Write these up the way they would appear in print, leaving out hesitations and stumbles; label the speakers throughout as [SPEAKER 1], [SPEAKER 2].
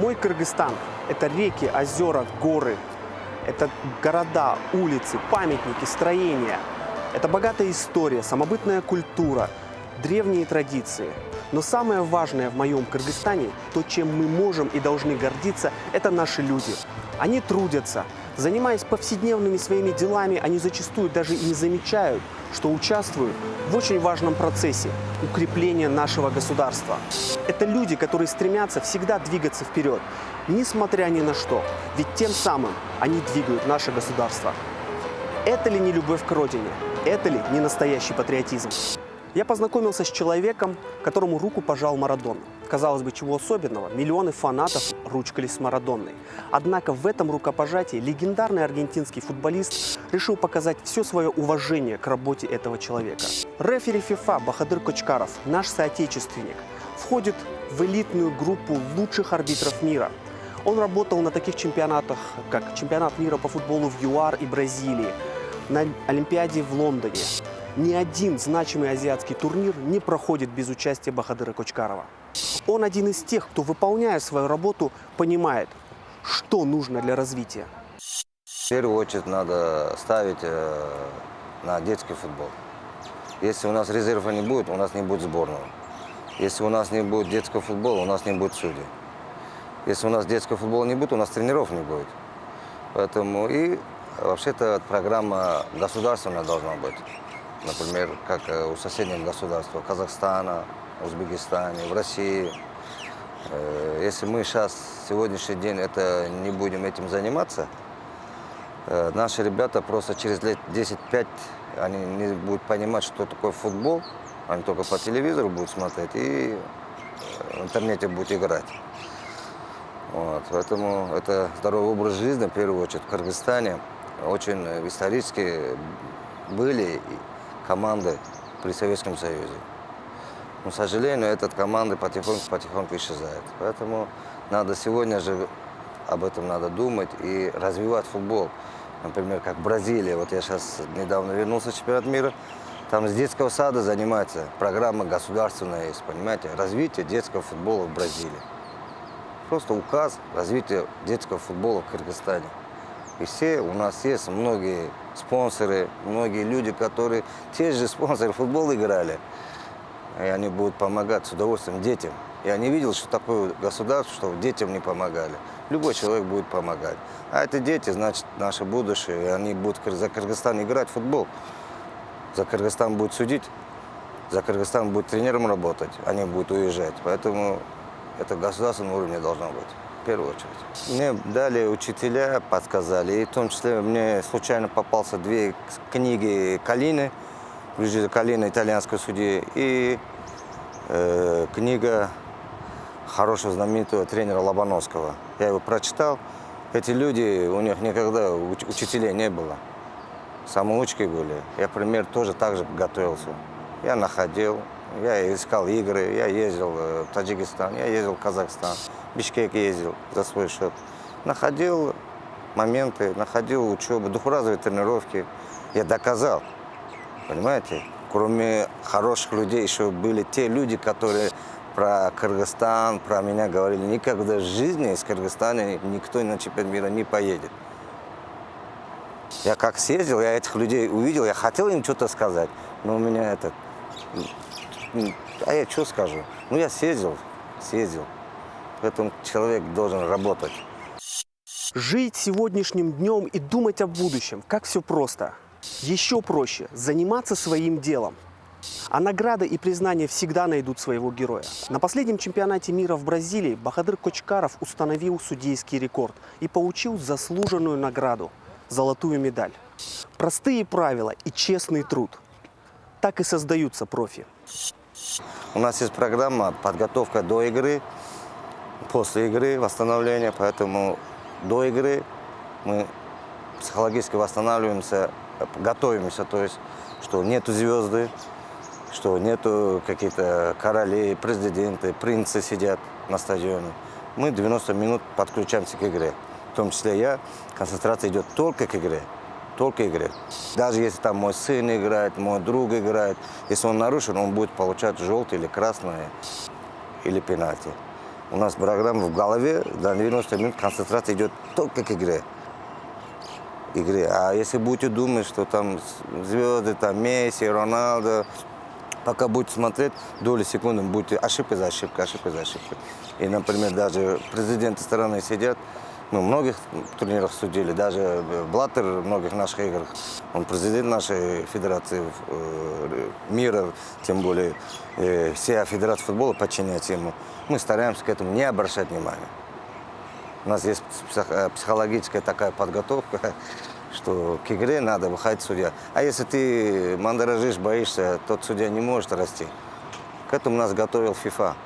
[SPEAKER 1] Мой Кыргызстан – это реки, озера, горы, это города, улицы, памятники, строения. Это богатая история, самобытная культура, древние традиции. Но самое важное в моем Кыргызстане, то, чем мы можем и должны гордиться, это наши люди. Они трудятся. Занимаясь повседневными своими делами, они зачастую даже и не замечают, что участвуют в очень важном процессе укрепления нашего государства. Это люди, которые стремятся всегда двигаться вперед, несмотря ни на что. Ведь тем самым они двигают наше государство. Это ли не любовь к родине? Это ли не настоящий патриотизм? Я познакомился с человеком, которому руку пожал Марадона. Казалось бы, чего особенного? Миллионы фанатов ручкались с Марадонной. Однако в этом рукопожатии легендарный аргентинский футболист решил показать все свое уважение к работе этого человека. Рефери ФИФА Бахадыр Кочкаров, наш соотечественник, входит в элитную группу лучших арбитров мира. Он работал на таких чемпионатах, как чемпионат мира по футболу в ЮАР и Бразилии, на Олимпиаде в Лондоне. Ни один значимый азиатский турнир не проходит без участия Бахадыра Кочкарова. Он один из тех, кто, выполняя свою работу, понимает, что нужно для развития.
[SPEAKER 2] В первую очередь надо ставить на детский футбол. Если у нас резерва не будет, у нас не будет сборного. Если у нас не будет детского футбола, у нас не будет судей. Если у нас детского футбола не будет, у нас тренеров не будет. Поэтому и вообще-то программа государственная должна быть. Например, как у соседних государств, Казахстана, Узбекистане, в России. Если мы сейчас, сегодняшний день, не будем этим заниматься, наши ребята просто через лет 10-5 они не будут понимать, что такое футбол. Они только по телевизору будут смотреть и в интернете будут играть. Вот. Поэтому это здоровый образ жизни, в первую очередь, в Кыргызстане. Очень исторически были команды при Советском Союзе. Но, к сожалению, эта команда потихоньку исчезает. Поэтому надо сегодня же об этом надо думать и развивать футбол. Например, как Бразилия. Вот я сейчас недавно вернулся с чемпионата мира. Там с детского сада занимается. Программа государственная есть, понимаете? Развитие детского футбола в Бразилии. Просто указ развития детского футбола в Кыргызстане. И все у нас есть многие спонсоры, многие люди, которые те же спонсоры футбола играли. И они будут помогать с удовольствием детям. Я не видел, что такое государство, что детям не помогали. Любой человек будет помогать. А это дети, значит, наше будущее. И они будут за Кыргызстан играть в футбол. За Кыргызстан будет судить. За Кыргызстан будет тренером работать. Они будут уезжать. Поэтому это государственном уровне должно быть. В первую очередь. Мне дали учителя, подсказали. И в том числе мне случайно попался 2 книги Калины, Брижида Калина, итальянской судьи, и книга хорошего знаменитого тренера Лобановского. Я его прочитал. Эти люди, у них никогда учителей не было. Самоучки были. Я, например, тоже так же готовился. Я находил, я искал игры, я ездил в Таджикистан, я ездил в Казахстан, в Бишкек ездил за свой счет. Находил моменты, находил учебу, двухразовые тренировки. Я доказал, понимаете? Кроме хороших людей еще были те люди, которые про Кыргызстан, про меня говорили. Никогда в жизни из Кыргызстана никто на чемпионат мира не поедет. Я как съездил, я этих людей увидел, я хотел им что-то сказать, но у меня а я что скажу? Ну, я съездил. Поэтому человек должен работать.
[SPEAKER 1] Жить сегодняшним днем и думать о будущем, как все просто. Еще проще – заниматься своим делом. А награды и признания всегда найдут своего героя. На последнем чемпионате мира в Бразилии Бахадыр Кочкаров установил судейский рекорд и получил заслуженную награду – золотую медаль. Простые правила и честный труд. Так и создаются профи.
[SPEAKER 2] У нас есть программа подготовка до игры, после игры восстановление, поэтому до игры мы психологически восстанавливаемся, готовимся, то есть, что нету звезды, что нету каких-то королей, президенты, принцы сидят на стадионе. Мы 90 минут подключаемся к игре. В том числе я, концентрация идет только к игре. Только игре. Даже если там мой сын играет, мой друг играет, если он нарушен, он будет получать желтый или красное, или пенальти. У нас программа в голове, до 90 минут концентрация идет только к игре. А если будете думать, что там звезды, там Месси, Роналдо, пока будете смотреть, доли секунды будете ошибка за ошибкой. И, например, даже президенты страны сидят, мы многих турнирах судили, даже Блаттер в многих наших играх, он президент нашей федерации мира, тем более вся федерация футбола подчиняется ему. Мы стараемся к этому не обращать внимания. У нас есть психологическая такая подготовка, что к игре надо выходить судья. А если ты мандражишь, боишься, тот судья не может расти. К этому нас готовил ФИФА.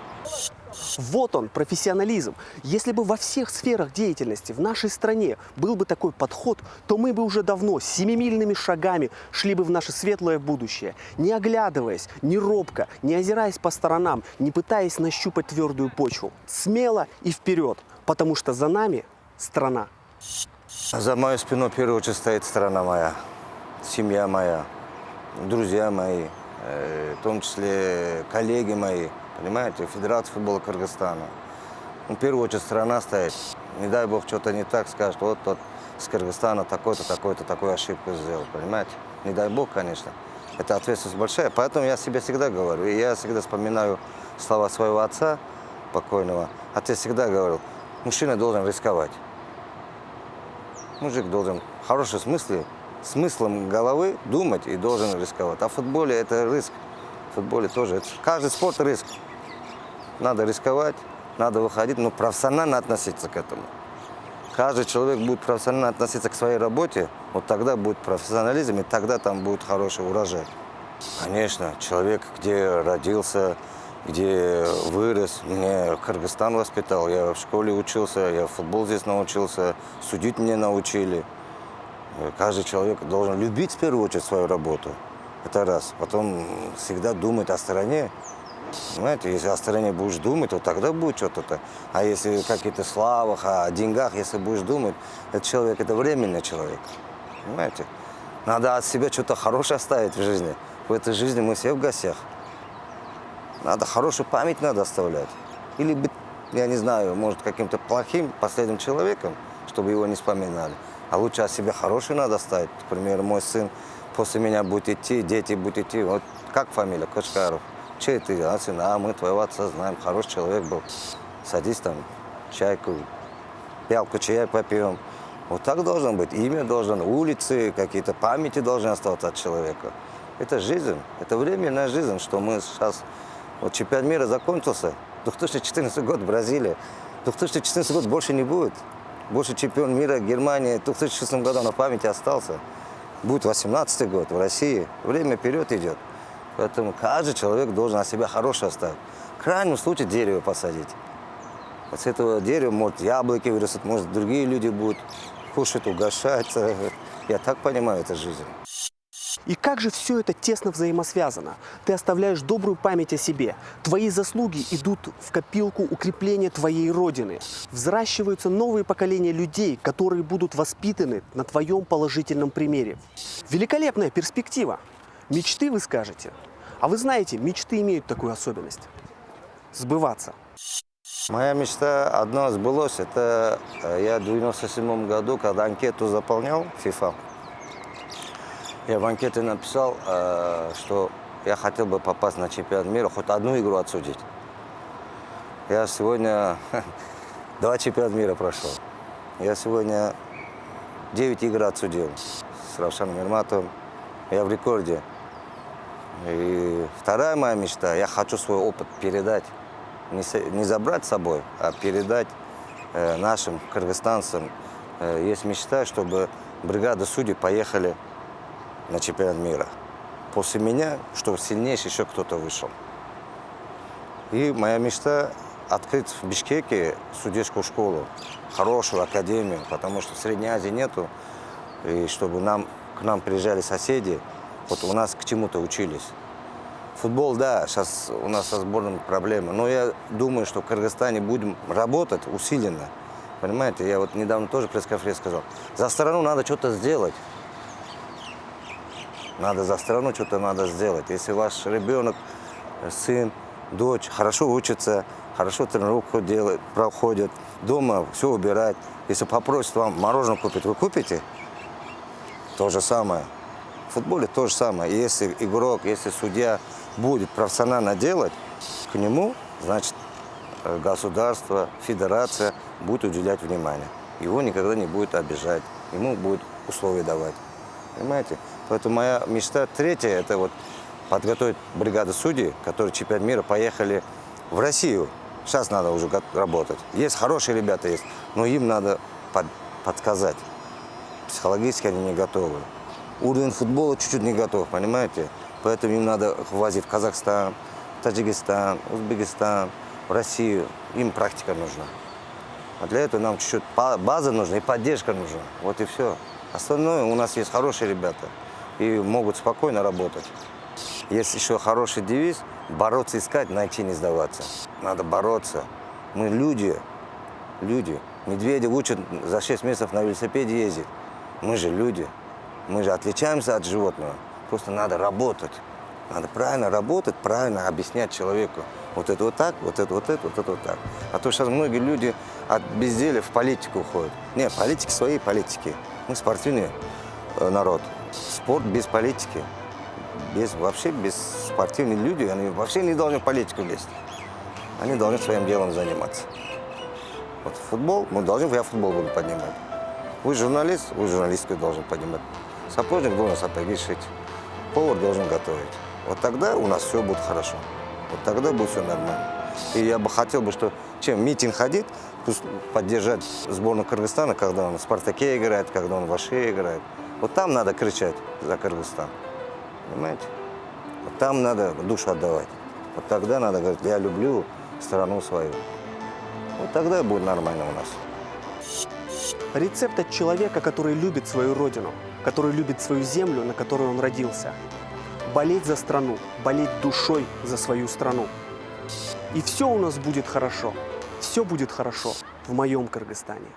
[SPEAKER 1] Вот он, профессионализм. Если бы во всех сферах деятельности в нашей стране был бы такой подход, то мы бы уже давно семимильными шагами шли бы в наше светлое будущее, не оглядываясь, не робко, не озираясь по сторонам, не пытаясь нащупать твердую почву. Смело и вперед, потому что за нами страна.
[SPEAKER 2] За моей спиной в первую очередь стоит страна моя, семья моя, друзья мои, в том числе коллеги мои. Понимаете, Федерация футбола Кыргызстана. В первую очередь страна стоит. Не дай бог что-то не так скажет, вот тот с Кыргызстана такой-то, такой-то, такую ошибку сделал. Понимаете? Не дай бог, конечно. Это ответственность большая. Поэтому я себе всегда говорю. И я всегда вспоминаю слова своего отца покойного. Отец всегда говорил, мужчина должен рисковать. Мужик должен в хорошем смысле, смыслом головы думать и должен рисковать. А в футболе это риск. В футболе тоже. Каждый спорт риск. Надо рисковать, надо выходить, но профессионально относиться к этому. Каждый человек будет профессионально относиться к своей работе, вот тогда будет профессионализм, и тогда там будет хороший урожай. Конечно, человек, где родился, где вырос, меня Кыргызстан воспитал, я в школе учился, я в футбол здесь научился, судить меня научили. Каждый человек должен любить в первую очередь свою работу. Это раз. Потом всегда думать о стороне. Понимаете, если о стороне будешь думать, то тогда будет что-то. А если какие-то славах, о деньгах, если будешь думать, этот человек, это временный человек. Понимаете? Надо от себя что-то хорошее оставить в жизни. В этой жизни мы все в гостях. Надо хорошую память надо оставлять. Или быть, я не знаю, может, каким-то плохим последним человеком, чтобы его не вспоминали. А лучше от себя хорошую надо оставить. Например, мой сын после меня будет идти, дети будут идти. Вот как фамилия? Кочкаров. Чей ты? А сын, мы твоего отца знаем, хороший человек был. Садись там, чайку, пялку чая попьем. Вот так должно быть. Имя должно, улицы, какие-то памяти должны оставаться от человека. Это жизнь, это временная жизнь, что мы сейчас... Вот чемпионат мира закончился, 2014 год Бразилия. 2014 год больше не будет. Больше чемпион мира Германия в 2006 году на памяти остался. Будет 2018 год в России. Время вперед идет. Поэтому каждый человек должен о себя хорошее оставить. В крайнем случае дерево посадить. Вот с этого дерева, может, яблоки вырастут, может, другие люди будут кушать, угощаться. Я так понимаю, это жизнь.
[SPEAKER 1] И как же все это тесно взаимосвязано? Ты оставляешь добрую память о себе. Твои заслуги идут в копилку укрепления твоей родины. Взращиваются новые поколения людей, которые будут воспитаны на твоем положительном примере. Великолепная перспектива. Мечты, вы скажете. А вы знаете, мечты имеют такую особенность – сбываться.
[SPEAKER 2] Моя мечта одна сбылась. Это я в 1997 году, когда анкету заполнял FIFA, я в анкете написал, что я хотел бы попасть на чемпионат мира, хоть одну игру отсудить. Я сегодня 2 чемпионата мира прошел. Я сегодня 9 игр отсудил с Равшаном Ерматовым. Я в рекорде. И вторая моя мечта, я хочу свой опыт передать. Не забрать с собой, а передать нашим кыргызстанцам. Есть мечта, чтобы бригада судей поехали на чемпионат мира. После меня, чтобы сильнейший еще кто-то вышел. И моя мечта открыть в Бишкеке судейскую школу, хорошую академию, потому что в Средней Азии нету. И чтобы к нам приезжали соседи, вот у нас к чему-то учились. Футбол, да, сейчас у нас со сборной проблемы, но я думаю, что в Кыргызстане будем работать усиленно. Понимаете, я вот недавно тоже пресс-конференции сказал, за страну надо что-то сделать. За страну что-то надо сделать. Если ваш ребенок, сын, дочь хорошо учится, хорошо тренировку делает, проходит, дома все убирает. Если попросят вам мороженое купить, вы купите? То же самое. В футболе то же самое. Если игрок, если судья будет профессионально делать, к нему, значит, государство, федерация будет уделять внимание. Его никогда не будет обижать, ему будет условия давать. Понимаете? Поэтому моя мечта третья, это вот подготовить бригаду судей, которые чемпионат мира поехали в Россию. Сейчас надо уже работать. Есть хорошие ребята, есть, но им надо подсказать. Психологически они не готовы. Уровень футбола чуть-чуть не готов, понимаете? Поэтому им надо возить в Казахстан, Таджикистан, Узбекистан, в Россию. Им практика нужна. А для этого нам чуть-чуть база нужна и поддержка нужна. Вот и все. Остальное у нас есть хорошие ребята и могут спокойно работать. Есть еще хороший девиз – бороться, искать, найти, не сдаваться. Надо бороться. Мы люди. Медведя учат за 6 месяцев на велосипеде ездить. Мы же люди. Мы же отличаемся от животного. Просто надо работать. Надо правильно работать, правильно объяснять человеку. Вот это вот так, вот это вот это, вот это вот так. А то сейчас многие люди от безделия в политику уходят. Не, политики свои политики. Мы спортивный народ. Спорт без политики. Вообще без спортивных людей, они вообще не должны в политику лезть. Они должны своим делом заниматься. Вот футбол, я футбол буду поднимать. Вы журналист, вы журналистку должен поднимать. Сапожник должен сапоги шить. Повар должен готовить. Вот тогда у нас все будет хорошо. Вот тогда будет все нормально. И я бы хотел, что чем митинг ходит, пусть поддержать сборную Кыргызстана, когда он в «Спартаке» играет, когда он в «Аше» играет. Вот там надо кричать за Кыргызстан. Понимаете? Вот там надо душу отдавать. Вот тогда надо говорить, я люблю страну свою. Вот тогда будет нормально у нас.
[SPEAKER 1] Рецепт от человека, который любит свою родину, который любит свою землю, на которой он родился. Болеть за страну, болеть душой за свою страну. И все у нас будет хорошо. Все будет хорошо в моем Кыргызстане.